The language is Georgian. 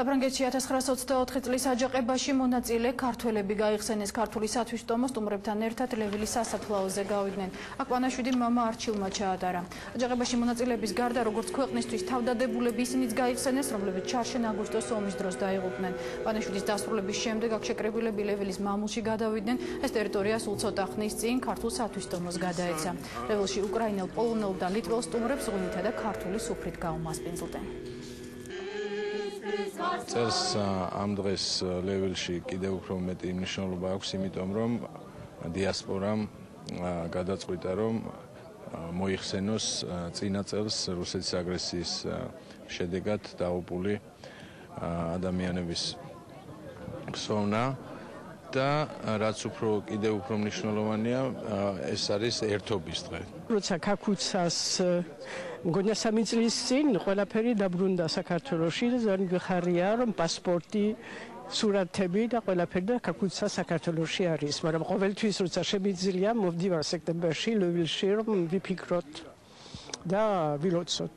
საფრანგეთში 1924 წლის აჯანყებაში მონაწილე ქართველები გაიხსენეს ქართული სათვისტომო სტუმრებთან ერთად ლევილის სასაფლაოზე გავიდნენ. აქ პანაშვიდი მამა არჩილმა ჩაატარა. აჯანყებაში მონაწილეების გარდა როგორც ქვეყნისთვის თავდადებულები ისინიც გაიხსენეს, რომლებიც ჩარშენ აგვისტოს ომის დროს დაიღუპნენ. პანაშვიდის დასრულების შემდეგ აქ შეკრებილები ლევილის მამულში გადავიდნენ. ეს ტერიტორია სულ ცოტა ხნის წინ ქართულ სათვისტომოს გადაეცა. ლევილში უკრაინელ, პოლონელ და ლიტველ სტუმრებს ღვინითა და ქართული სუფრით გაუმასპინძლდნენ. წელს ამ დღეს ლევილში კიდევ უფრო მეტი მნიშვნელობა აქვს, იმიტომ რომ დიასპორამ გადაწყვიტა, რომ მოიხსენოს წინა წელს რუსეთის აგრესიის შედეგად დაუპული ადამიანების ხსოვნა და რაც კიდევ უფრო მნიშვნელოვანია, ეს არის ერთობის დღე. როცა ქაქუცას მგონია 3 წლის წინ ყველაფერი დაბრუნდა საქართველოში და ძალიან გიხარია, რომ პასპორტი, სურათები და ყველაფერი და ქაქუცა საქართველოში არის, მაგრამ ყოველთვის როცა შემიძლია მოვდივარ სექტემბერში ლევილში, რომ ვიფიქროთ და ვილოცოთ.